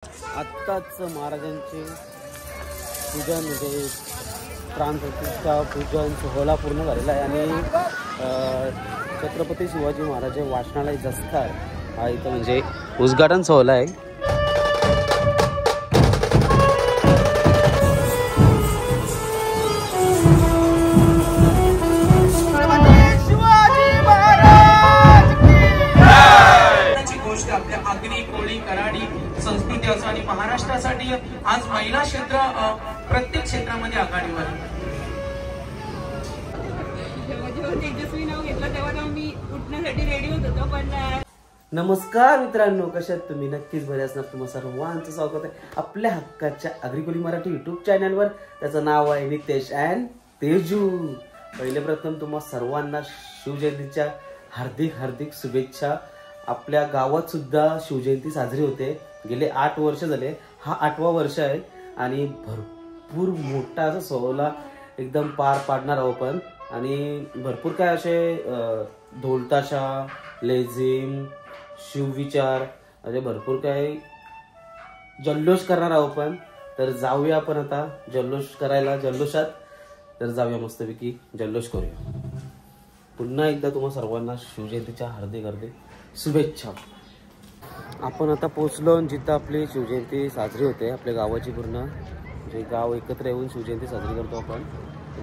आत्ताच महाराजांचे पूजन म्हणजे प्राणप्रतिष्ठा पूजन सोहळा पूर्ण झालेला आहे आणि छत्रपती शिवाजी महाराज वाचनालय जसखार हा इथं म्हणजे उद्घाटन सोहळा आहे। संस्कृती असो आणि महाराष्ट्रासाठी आज महिला क्षेत्र प्रत्येक क्षेत्रामध्ये आघाडीवर आहे। जेव्हा तेजस्वी नाव घेतलं तेव्हा मी उठण्यासाठी रेडी होत होतो पण नमस्कार मित्रांनो, कशा आहात तुम्ही? नक्कीच बरे असणार। तुम्हा सर्वांचं स्वागत आहे आपल्या हक्काच्या अग्रिकोली मराठी युट्यूब चॅनलवर। त्याचं नाव आहे नितेश अँड तेजू। पहिले प्रथम तुम्हा सर्वांना शिवजयंतीच्या हार्दिक हार्दिक शुभेच्छा। आपल्या गावात सुद्धा शिवजयंती साजरी होते, गेले 8 वर्ष झाले, हा 8वा वर्ष आहे आणि भरपूर मोठा असा सोहळा एकदम पार पाडणार आहोत आपण। आणि भरपूर काय असे ढोलताशा, लेझिम, शिवविचार असे भरपूर काय जल्लोष करणार आहोत आपण। तर जाऊया आपण आता जल्लोष करायला, जल्लोषात तर जाऊया, मस्तपैकी जल्लोष करूया। पुन्हा एकदा तुम्हा सर्वांना शिवजयंतीच्या हार्दिक हार्दिक शुभेच्छा। आपण आता पोहोचलो जिथं आपली शिवजयंती साजरी होते, आपल्या गावाची पूर्ण जे गाव एकत्र येऊन शिवजयंती साजरी करतो आपण।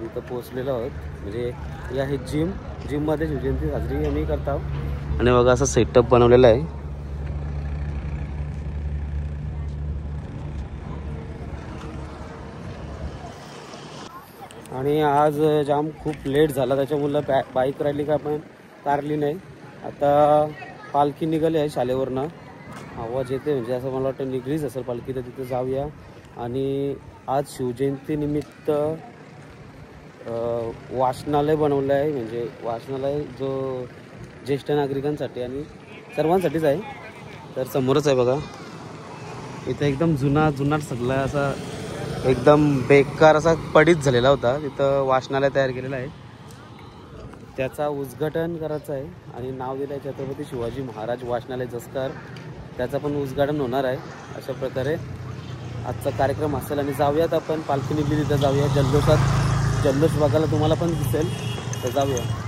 इथं पोहोचलेलो आहोत, म्हणजे हे आहे जिम मध्ये शिवजयंती साजरी आम्ही करतो। आणि बघा असं सेटअप बनवलेला आहे। आणि आज जाम खूप लेट झाला, त्याच्यामुळे बाईक राहिली का आपण कारली नाही। आता पालखी निघाली आहे शाळेवरनं, आवाज येते म्हणजे असं मला वाटतं निघलीच असेल पालखी, तर तिथे जाऊया। आणि आज शिवजयंती निमित्त वाचनालय बनवलं आहे, म्हणजे वाचनालय जो ज्येष्ठ नागरिकांसाठी आणि सर्वांसाठीच आहे। तर समोरच आहे बघा, इथं एकदम जुना सगळा असा एकदम बेकार असा पडीत झालेला होता, तिथं वाचनालय तयार केलेलं आहे, त्याचा उद्घाटन करायचं आहे। आणि नाव दिलं आहे छत्रपती शिवाजी महाराज वाचनालय जसखार, त्याचा पण उद्घाटन होणार आहे। अशा प्रकारे आजचा कार्यक्रम असेल। आणि जाऊयात आपण, पालखी निघली तिथं जाऊया जल्लोषात, जल्लोष बघायला तुम्हाला पण दिसेल, तर जाऊया।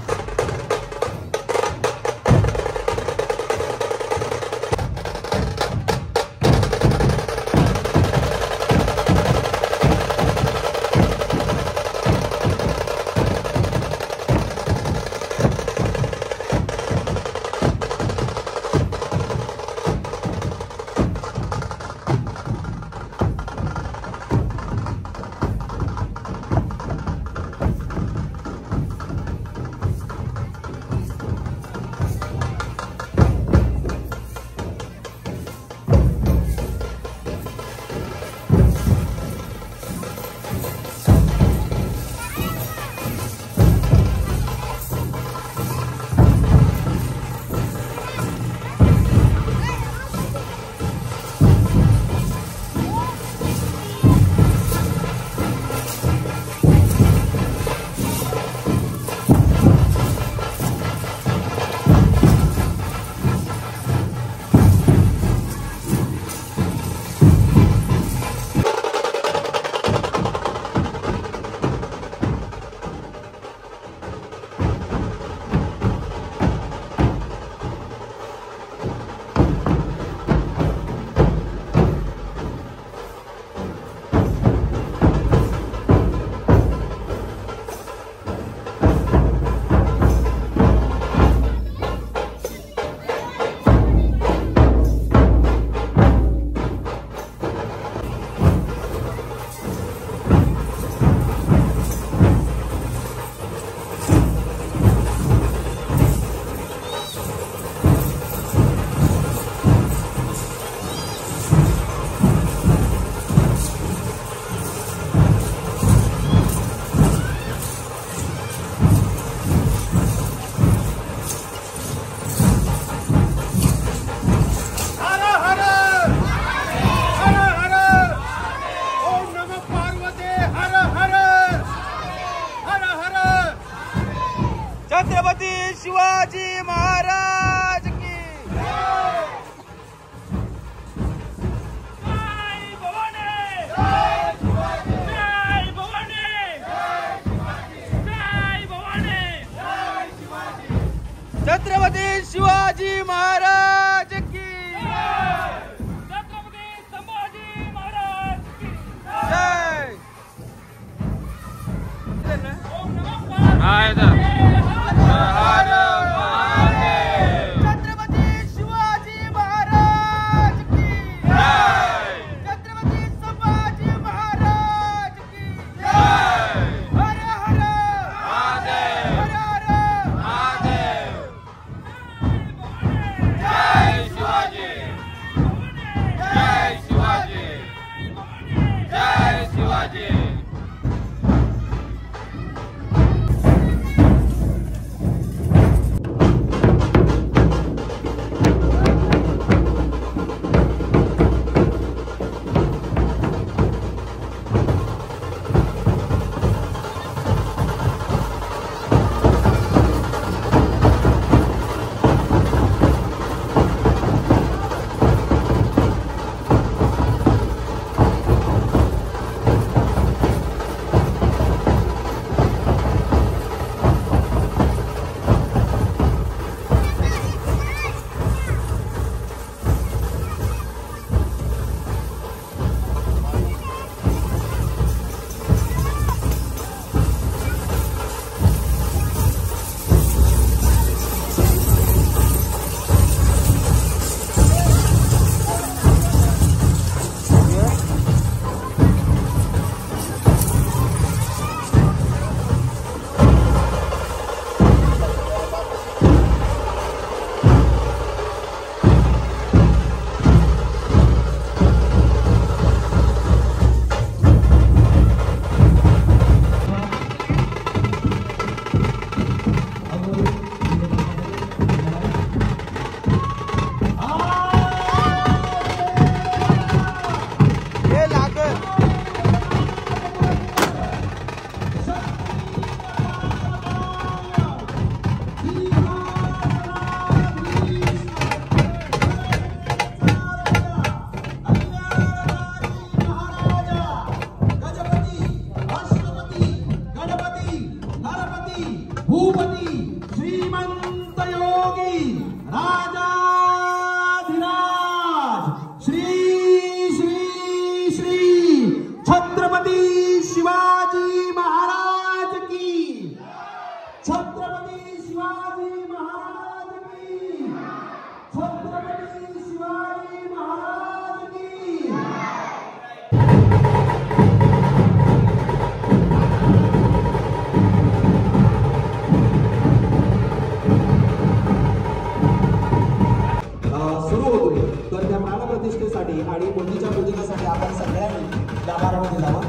आणि मूर्तीच्या पूजनासाठी आपण सगळ्यांनी गाभाऱ्यामध्ये जावं.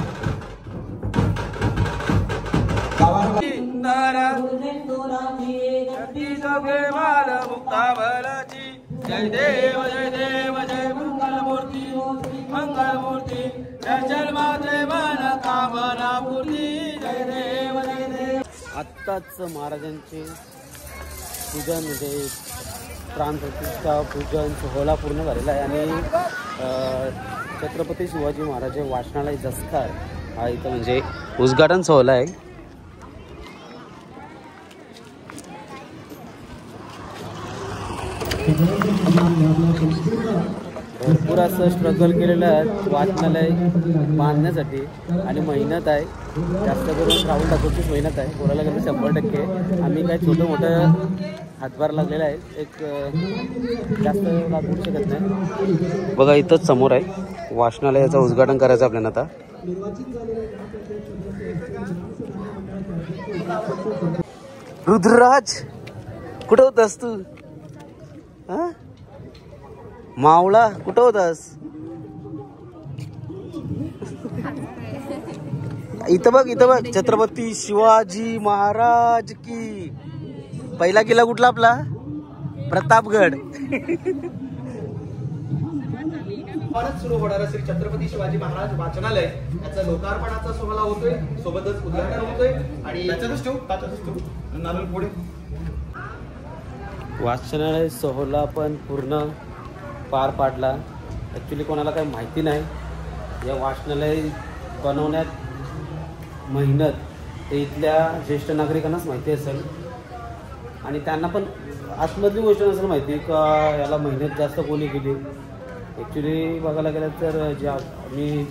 जय देव जय देव जय मंगलमूर्ती मंगलमूर्ती जय जन्माचे मन कामना पूर्ती जय देव जय देव. आत्ताच महाराजांचे पूजन म्हणजे प्राणप्रतिष्ठा पूजन सोहळा पूर्ण झालेला आहे आणि छत्रपती शिवाजी महाराज वाचनालय जसखार हा इथं म्हणजे उद्घाटन सोहळा आहे. भरपूर असं स्ट्रगल केलेलं आहे वाचनालय बांधण्यासाठी आणि मेहनत आहे जास्त करून. राहुल ठाकूरचीच मेहनत आहे बोलायला गेलं 100%. आम्ही काय छोटं मोठं हातभार लागलेला आहे एक जास्त लागू शकत नाही. बघा इथंच समोर आहे वाचनालयाचं उद्घाटन करायचं आपल्याला आता. रुद्रराज कुठं होतास तू? मावळा कुठं होतास? इथं बघ छत्रपती शिवाजी महाराज की. पहिला किल्ला कुठला आपला? प्रतापगड. सुरू होणारा श्री छत्रपती शिवाजी महाराज वाचनालय याचा लोकार्पणाचा सोहळा होतोय, सोबतच उद्घाटन होतोय आणि वाचनालय सोहळा पण पूर्ण पार पाडला. ॲक्च्युली कोणाला काही माहिती नाही या वाचनालय बनवण्यात मेहनत ते इथल्या ज्येष्ठ नागरिकांनाच माहिती असेल आणि त्यांना पण आतमधली गोष्ट नसेल माहिती का याला मेहनत जास्त कोणी केली. ॲक्च्युली बघायला गेलं तर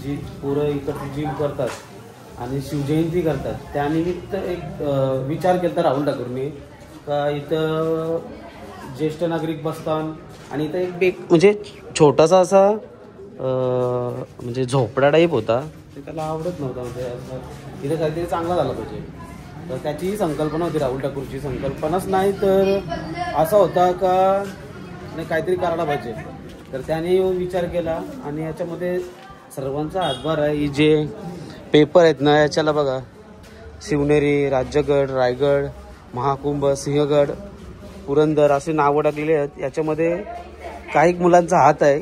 जी पोरं इकडची जिम करतात आणि शिवजयंती करतात त्यानिमित्त एक विचार केला राहुल ठाकूरने का इथं ज्येष्ठ नागरिक बसतात आणि इथं एक म्हणजे छोटासा असा म्हणजे झोपडा टाईप होता ते त्याला आवडत नव्हता. म्हणजे असं इथं काहीतरी चांगला झाला पाहिजे तर त्याचीही संकल्पना होती राहुल ठाकूरची. संकल्पनाच नाही तर असा होता का नाही काहीतरी करायला पाहिजे तर त्याने विचार केला आणि याच्यामध्ये सर्वांचा हातभार आहे. ही जे पेपर आहेत ना याच्याला बघा शिवनेरी, राज्यगड, रायगड, महाकुंभ, सिंहगड, पुरंदर असे नावं टाकलेले आहेत. याच्यामध्ये काही मुलांचा हात आहे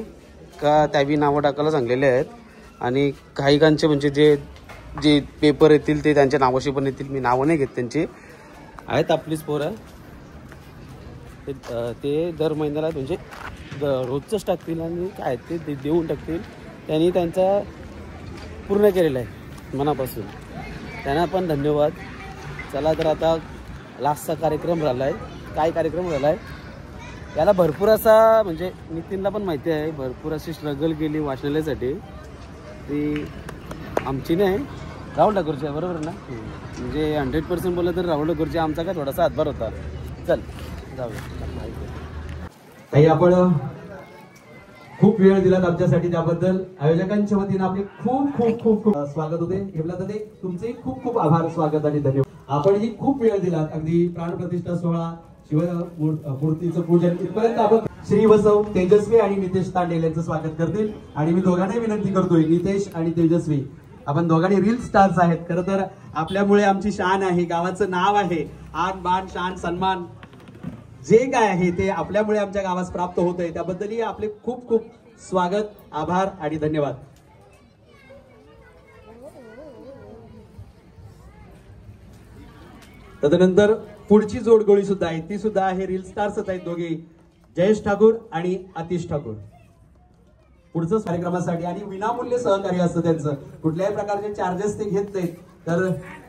का त्याबी नावं टाकायला सांगलेले आहेत आणि काहीकांचे म्हणजे जे पेपर येतील ते त्यांच्या नावाशी पण येतील. मी नावं नाही घेत त्यांची. आहेत आपलीच पोरं ते दर महिन्याला म्हणजे रोजचंच टाकतील आणि काय ते देऊन टाकतील. त्यांनी त्यांचा पूर्ण केलेला आहे मनापासून. त्यांना पण धन्यवाद. चला तर आता लास्टचा कार्यक्रम झाला आहे. काय कार्यक्रम झाला आहे याला भरपूर असा म्हणजे नितीनला पण माहिती आहे भरपूर अशी स्ट्रगल केली वाचनालयासाठी. ती आमची नाही राहुल ठाकूरची आहे बरोबर ना. म्हणजे 100% बोललं तर राहुल ठाकूरची आमचा काय थोडासा हातभार होता. चल जाऊ. ताई आपण खूप वेळ दिलात आमच्यासाठी त्याबद्दल आयोजकांच्या वतीने आपले खूप खूप खूप खूप स्वागत होते. हेमलताई तुमचे खूप खूप आभार, स्वागत आणि धन्यवाद. आपण ही खूप वेळ दिलात. अगदी प्राणप्रतिष्ठा सोहळा शिवमूर्तीचं पूजन इथपर्यंत आपण श्री वसव तेजस्वी आणि नितेश तांडेल यांचं स्वागत करतील आणि मी दोघांनाही विनंती करतोय नितेश आणि तेजस्वी आपण दोघांनी रील स्टार्स आहेत. खरं तर आपल्यामुळे आमची शान आहे, गावाचं नाव आहे, आन बान शान सन्मान जे काय आहे ते आपल्यामुळे आमच्या गावास प्राप्त होत आहे. त्याबद्दलही आपले खूप खूप स्वागत, आभार आणि धन्यवाद. तदनंतर पुढची जोडगोळी सुद्धा आहे ती सुद्धा आहे रील स्टार्सच आहेत दोघे जयेश ठाकूर आणि आतिश ठाकूर. पुढचं कार्यक्रमासाठी आणि विनामूल्य सहकार्य असतं त्यांचं. कुठल्याही प्रकारचे चार्जेस ते घेत नाहीत. तर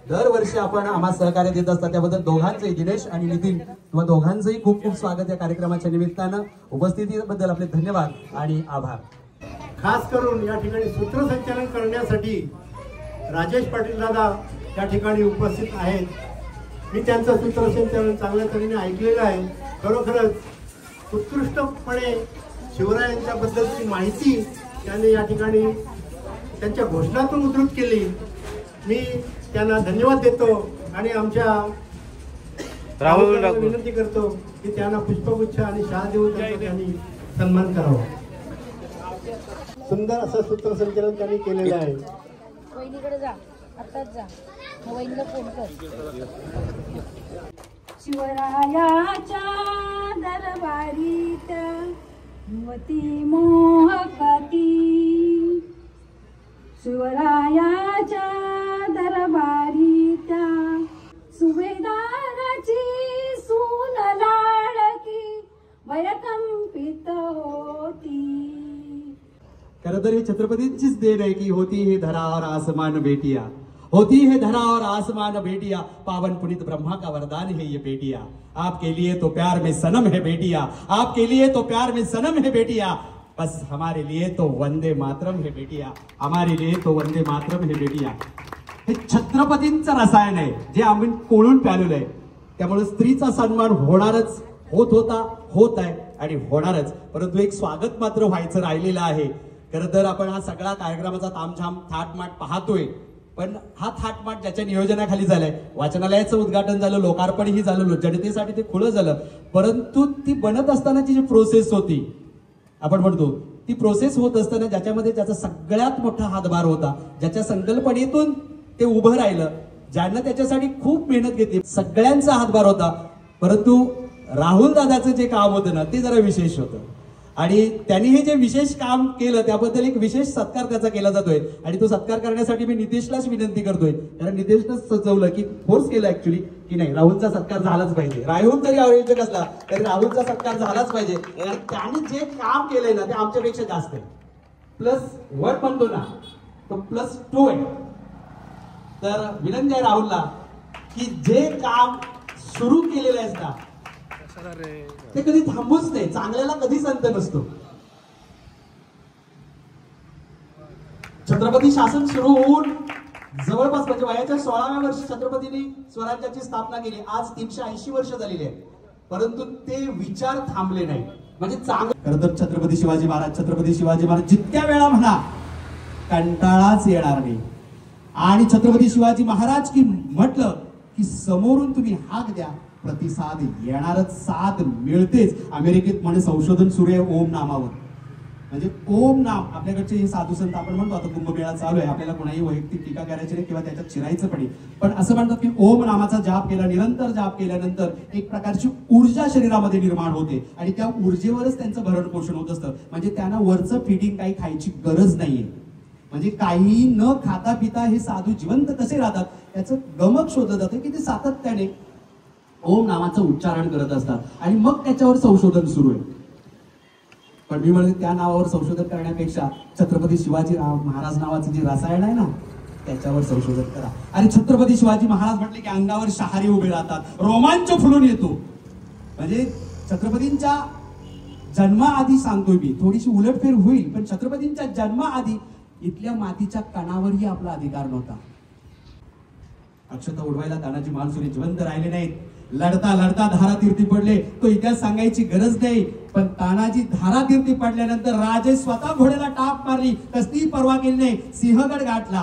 दरवर्षी आपण आम्हाला सहकार्य देत असतात. त्याबद्दल दोघांचंही दिनेश आणि नितीन तुम्हा दोघांचंही खूप खूप स्वागत या कार्यक्रमाच्या निमित्तानं. उपस्थितीबद्दल आपले धन्यवाद आणि आभार. खास करून या ठिकाणी सूत्रसंचालन करण्यासाठी राजेश पाटील दादा या ठिकाणी उपस्थित आहेत. मी त्यांचं सूत्रसंचालन चांगल्या तऱ्हेने ऐकलेलं आहे. खरोखरच उत्कृष्टपणे शिवरायांच्याबद्दलची माहिती त्यांनी या ठिकाणी त्यांच्या घोषणातून उद्धृत केली. मी त्यांना धन्यवाद देतो आणि आमच्या राहुल विनंती करतो की त्यांना पुष्पगुच्छ आणि शाल देऊन त्यांनी सन्मान करावा. सुंदर असं सूत्रसंचालन त्यांनी केलेलं आहे. वहिनीकडे जा, आत्ताच जा, मग वहिनीला फोन कर. शिवरायाच्या दरबारीत युवती मोहकाती, शिवरायाच्या दरबारीत सुभेदाराची सून लाडकी वयकंपित होती. खरं तर ही छत्रपतींचीच देण आहे की होती हे धरा और आसमान बेटिया, होती है धरा और आसमान बेटिया, पावन पुनीत ब्रह्मा का वरदान है ये बेटिया. आपके लिए तो प्यार में सनम है बेटिया, आपके लिए तो प्यार में सनम है बेटिया, बस हमारे लिए तो वंदे मातरम है बेटिया, हमारे लिए तो वंदे मातरम है बेटिया. हे छत्रपतींचं रसायन आहे जे आम्ही कोळून प्यालेलं आहे. त्यामुळे स्त्रीचा सन्मान होणारच, होत होता, होत आहे आणि होणारच. परंतु एक स्वागत मात्र व्हायचं राहिलेलं आहे. खरं तर आपण हा सगळा कार्यक्रमाचा तामझाम थाटमाट पाहतोय, पण हा थाटमाट ज्याच्या नियोजनाखाली झालाय, वाचनालयाचं उद्घाटन झालं, लोकार्पणही झालं, जनतेसाठी ते खुलं झालं, परंतु ती बनत असतानाची जी प्रोसेस होती, आपण म्हणतो ती प्रोसेस होत असताना ज्याच्यामध्ये ज्याचा सगळ्यात मोठा हातभार होता, ज्याच्या संकल्पनेतून ते उभं राहिलं, ज्यांना त्याच्यासाठी खूप मेहनत घेतली, सगळ्यांचा हातभार होता. परंतु राहुल दादाचं जे काम होतं ना ते जरा विशेष होतं आणि त्यांनी हे जे विशेष काम केलं त्याबद्दल एक विशेष सत्कार त्याचा केला जातोय. आणि तो सत्कार करण्यासाठी मी नितेशलाच विनंती करतोय, कारण नितेशनंच सुचवलं की फोर्स केलं ऍक्च्युअली की नाही राहुलचा सत्कार झालाच पाहिजे. राहुल तरी आयोजक असला तरी राहुलचा सत्कार झालाच पाहिजे. त्यांनी जे काम केलंय ना ते आमच्यापेक्षा जास्त आहे. +1 म्हणतो ना तो +2 आहे. तर विनंती आहे राहुलला की जे काम सुरू केलेलं आहेस ना ते कधी थांबूच नाही, चांगल्याला कधीच अंत नसतो. छत्रपती शासन सुरू होऊन जवळपास म्हणजे वयाच्या 16व्या वर्षी छत्रपतींनी स्वराज्याची स्थापना केली. आज 380 वर्ष झालेली आहे, परंतु ते विचार थांबले नाही. म्हणजे चांगलं खरं तर छत्रपती शिवाजी महाराज जितक्या वेळा म्हणा कंटाळाच येणार नाही. आणि छत्रपती शिवाजी महाराज की म्हटलं की समोरून तुम्ही हाक द्या, प्रतिसाद येणारच, साथ मिळतेच. अमेरिकेत म्हणे संशोधन सुरू आहे ओम नामावर. म्हणजे ओम नाम आपल्याकडचे हे साधू संत आपण म्हणतो आता कुंभमेळा चालू आहे, आपल्याला कोणाही वैयक्तिक टीका करायची नाही किंवा त्याच्यात चिरायचं पण, पण असं म्हणतात की ओम नामाचा जाप केला, निरंतर जाप केल्यानंतर एक प्रकारची ऊर्जा शरीरामध्ये निर्माण होते आणि त्या ऊर्जेवरच त्यांचं भरण पोषण होत असतं. म्हणजे त्यांना वरचं फिटिंग काही खायची गरज नाहीये. म्हणजे काही न खाता पिता हे साधू जिवंत कसे राहतात त्याचं गमक शोधलं जातं की ते सातत्याने ओम नामाचं उच्चारण करत असतात आणि मग त्याच्यावर संशोधन सुरू आहे. पण मी म्हणते त्या नावावर संशोधन करण्यापेक्षा छत्रपती शिवाजी महाराज नावाचं जे रसायन आहे ना त्याच्यावर संशोधन करा. आणि छत्रपती शिवाजी महाराज म्हटले की अंगावर शहारे उभे राहतात, रोमांच फुलून येतो. म्हणजे छत्रपतींच्या जन्माआधी सांगतोय मी, थोडीशी उलटफेर होईल, पण छत्रपतींच्या जन्माआधी इथल्या मातीच्या कणावरही आपला अधिकार नव्हता. अक्षता उडवायला तानाजी मालुसरे जिवंत राहिले नाहीत. लढता लढता धारातीर्थी पडले, तो इतिहास सांगायची गरज नाही. पण तानाजी धारातीर्थी पडल्यानंतर राजे स्वतः घोड्याला टाप मारली, कसलीही पर्वा केली नाही, सिंहगड गाठला.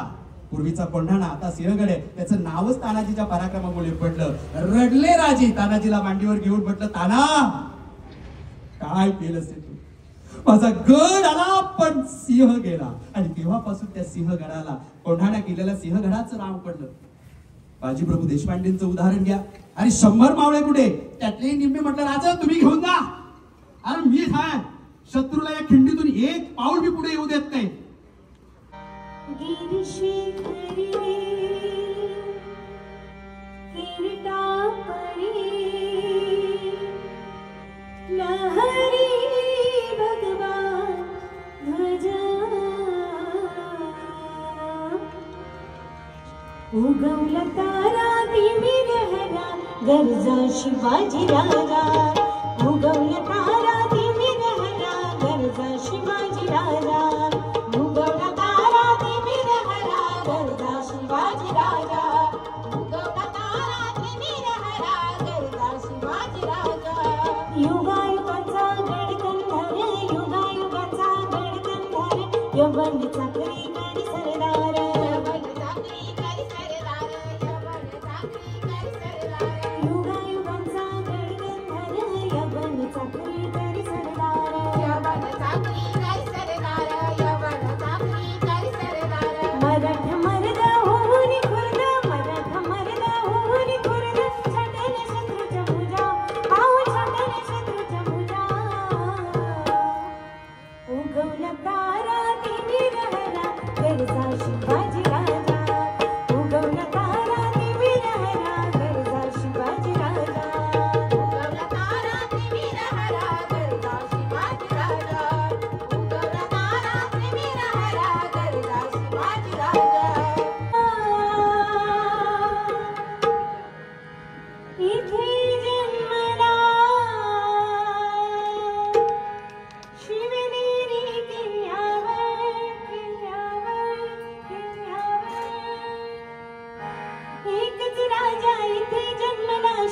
पूर्वीचा कोंढाणा आता सिंहगड आहे, त्याचं नावच तानाजीच्या पराक्रमामुळे पडलं. रडले राजे, तानाजीला मांडीवर घेऊन म्हटलं ताना काय केलंस तू, माझा गड आला पण सिंह गेला. आणि तेव्हापासून त्या सिंहगडाला कोंढाणा केलेल्या सिंहगडाचं नाव पडलं. बाजीप्रभू देशपांडेंचं उदाहरण घ्या. अरे 100 मावळे कुठे, त्यातले निम्मे म्हटलं राजा तुम्ही घेऊन जा. अरे मी काय शत्रूला या खिंडीतून एक पाऊल मी पुढे येऊ देत नाही. उगवला तारा तिमिर हरा गरजा शिवाजी राजा. उगवला तारा तिमिर हरा गरजा शिवाजी राजा. उगवला तारा तिमिर हरा गरजा शिवाजी राजा. उगवला तारा तिमिर हरा गरजा शिवाजी राजा. युगायुगाचा गडकंधर, युगायुगाचा गडकंधर, यवन चाकरी करी सरदार. युगायुगाचा गडकंधर, यवन चाकरी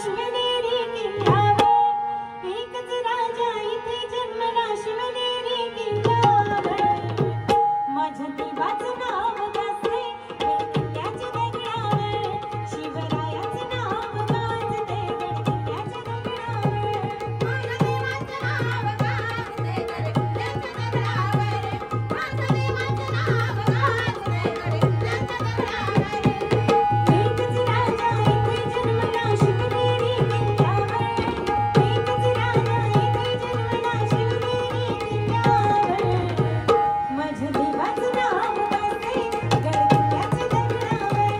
शिवनेरी किल्ल्यावर एकच राजा इथे जन्मला शिवनेरी किल्ल्यावर माझ्या देवाचं नाव गाजते गडकिल्ल्याच्या दगडावर शिवरायाचं नाव गाजते गडकिल्ल्याच्या दगडावर माझ्या देवाचं नाव गाजते गडकिल्ल्याच्या दगडावर माझ्या देवाचं नाव गाजते गडकिल्ल्याच्या दगडावर एकच राजा इथे जन्मला शिवनेरी किल्ल्यावर एकच राजा इथे जन्मला शिवनेरी किल्ल्यावर माझ्या देवाचं नाव गाजते गडकिल्ल्याच्या दगडावर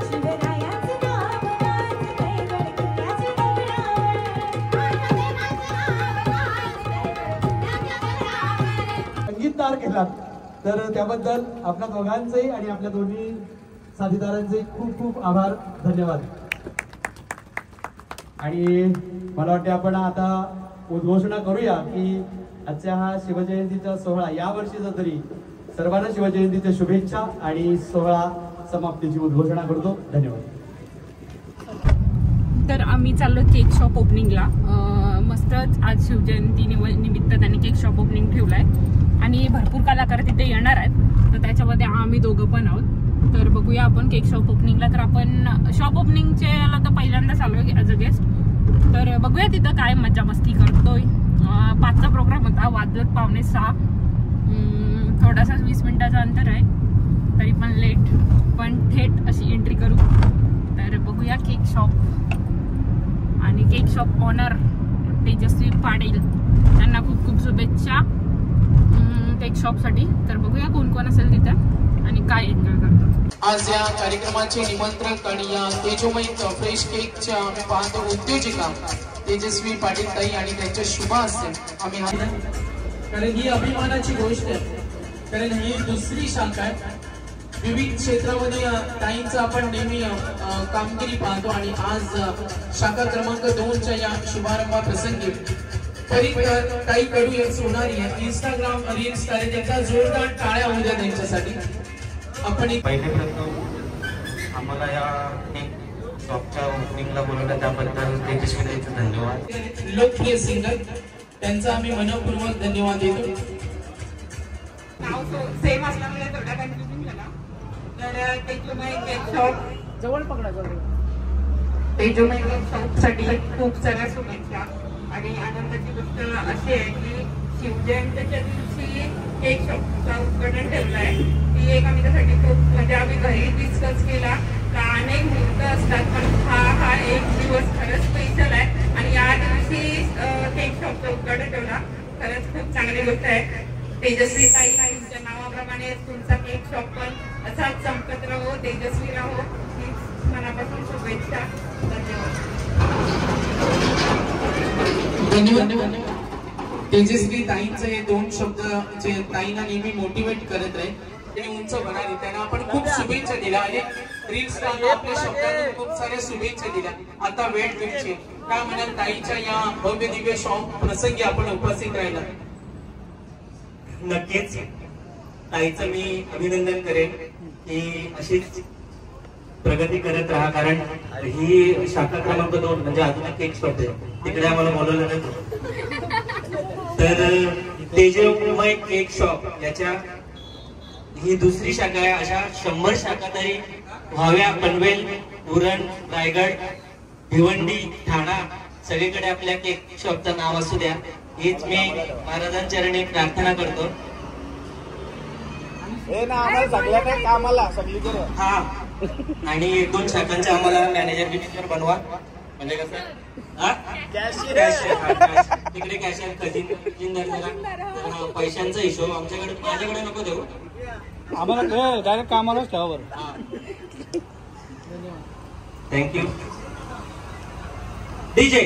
शिवरायाचं नाव गाजते गडकिल्ल्याच्या दगडावर माझ्या देवाचं नाव गाजते गडकिल्ल्याच्या दगडावर संगीतदार केलात तर त्याबद्दल आपल्या दोघांचे आणि आपल्या दोन्ही साथीदारांचे खूप खूप आभार, धन्यवाद. आणि मला वाटते आपण आता उद्घोषणा करूया की आजच्या हा शिवजयंतीचा सोहळा या वर्षीचा तरी सर्वांना शिवजयंतीच्या शुभेच्छा आणि सोहळा समाप्तीची उद्घोषणा करतो. धन्यवाद. तर आम्ही चाललो केक शॉप ओपनिंगला. मस्तच आज शिवजयंती निमित्त त्यांनी केक शॉप ओपनिंग ठेवलाय आणि भरपूर कलाकार तिथे येणार आहेत. तर त्याच्यामध्ये आम्ही दोघं पण आहोत. तर बघूया आपण केक शॉप ओपनिंगला. तर आपण शॉप ओपनिंगचे याला तर पहिल्यांदाच आलोय ॲज अ गेस्ट. तर बघूया तिथं काय मजा मस्ती करतोय. 5चा प्रोग्राम होता, वाजत 5:45. थोडासा 20 मिनिटाचं अंतर आहे, तरी पण लेट पण थेट अशी एंट्री करू. तर बघूया केक शॉप आणि केक शॉप ऑनर तेजस्वी पाटील त्यांना खूप खूप शुभेच्छा केक शॉपसाठी. तर बघूया कोण कोण असेल तिथं आणि काय एन्जॉय करतो. आज या कार्यक्रमाचे निमंत्रक आणि या तेजोमय फ्रेश केकच्या आम्ही पाहतो उद्योजिका तेजस्वी पाटील ताई आणि त्यांच्या शुभ हस्ते आम्ही कारण ही अभिमानाची गोष्ट आहे. कारण ही दुसरी शाखा आहे. विविध क्षेत्रामध्ये ताईंचं आपण नेहमी कामगिरी पाहतो आणि आज शाखा क्रमांक 2च्या या शुभारंभा प्रसंगी ताई कडू यांची होणारी आहे इंस्टाग्राम रील्स कार्यक्रमाचा जोरदार टाळ्या होऊ द्या त्यांच्यासाठी. आपण पहिले प्रथम आम्हाला या शॉपच्या ओपनिंगला बोलवलं त्याबद्दल तेजस्वीताईंचे धन्यवाद. लोकप्रिय सिंगर त्यांचा आम्ही मनपूर्वक धन्यवाद देतो. नाव सेम असल्यामुळे थोडा कन्फ्युजन झाला. तर तेजोमय केक शॉप जवळ पकडा तेजोमय केक शॉपसाठी खूप साऱ्या शुभेच्छा. आणि आनंदाची गोष्ट अशी आहे की शिवजयंतीच्या दिवशी केक शॉपचा उद्घाटन ठेवलं आहे. ती एक आम्ही त्यासाठी खूप म्हणजे आम्ही घरी डिस्कस केला का अनेक मुहूर्त असतात पण हा एक दिवस खरंच स्पेशल आहे. आणि या दिवशी केक शॉपचं उद्घाटन ठेवला खरंच खूप चांगली गोष्ट आहे. तेजस्वी ताई तुमच्या नावाप्रमाणे तुमचा केक शॉप पण असाच चमकत राहो, तेजस्वी राहो, हीच मनापासून शुभेच्छा. धन्यवाद. तेजस्वी ताईंचे हे 2 शब्द जे ताईंना नेहमी मोटिवेट करत राहील आणि उंच बनाले त्यांना आपण खूप शुभेच्छा दिल्या आणि रील्स आपल्या शब्दांनी खूप साऱ्या शुभेच्छा दिल्या. आता वेळ तुमची काय म्हणाल ताईच्या या भव्य दिव्य शॉप प्रसंगी आपण उपस्थित राहिला. नक्कीच ताईचं मी अभिनंदन करेन की अशीच प्रगती करत राहा. कारण ही शाखा क्रमांक 2 म्हणजे अजून केक शॉप आहे तिकडे आम्हाला बोलवलं नाही. तर तेजोमय केक शॉप याच्या ही दुसरी शाखा आहे. अशा 100 शाखा तरी व्हाव्या. पनवेल, उरण, रायगड, भिवंडी, ठाणा सगळीकडे आपल्या केक शॉपचं नाव असू द्या हीच मी महाराजांचरणी प्रार्थना करतो. हा आणि 1-2 शाखांच्या आम्हाला मॅनेजर बिनेजर बनवा. म्हणजे कसं तिकडे कॅशियर खजिनदार पैशांचा हिशोब माझ्याकडे नको देऊ आम्हाला डायरेक्ट कामालाच ठेवा बरं. थँक्यू. डीजे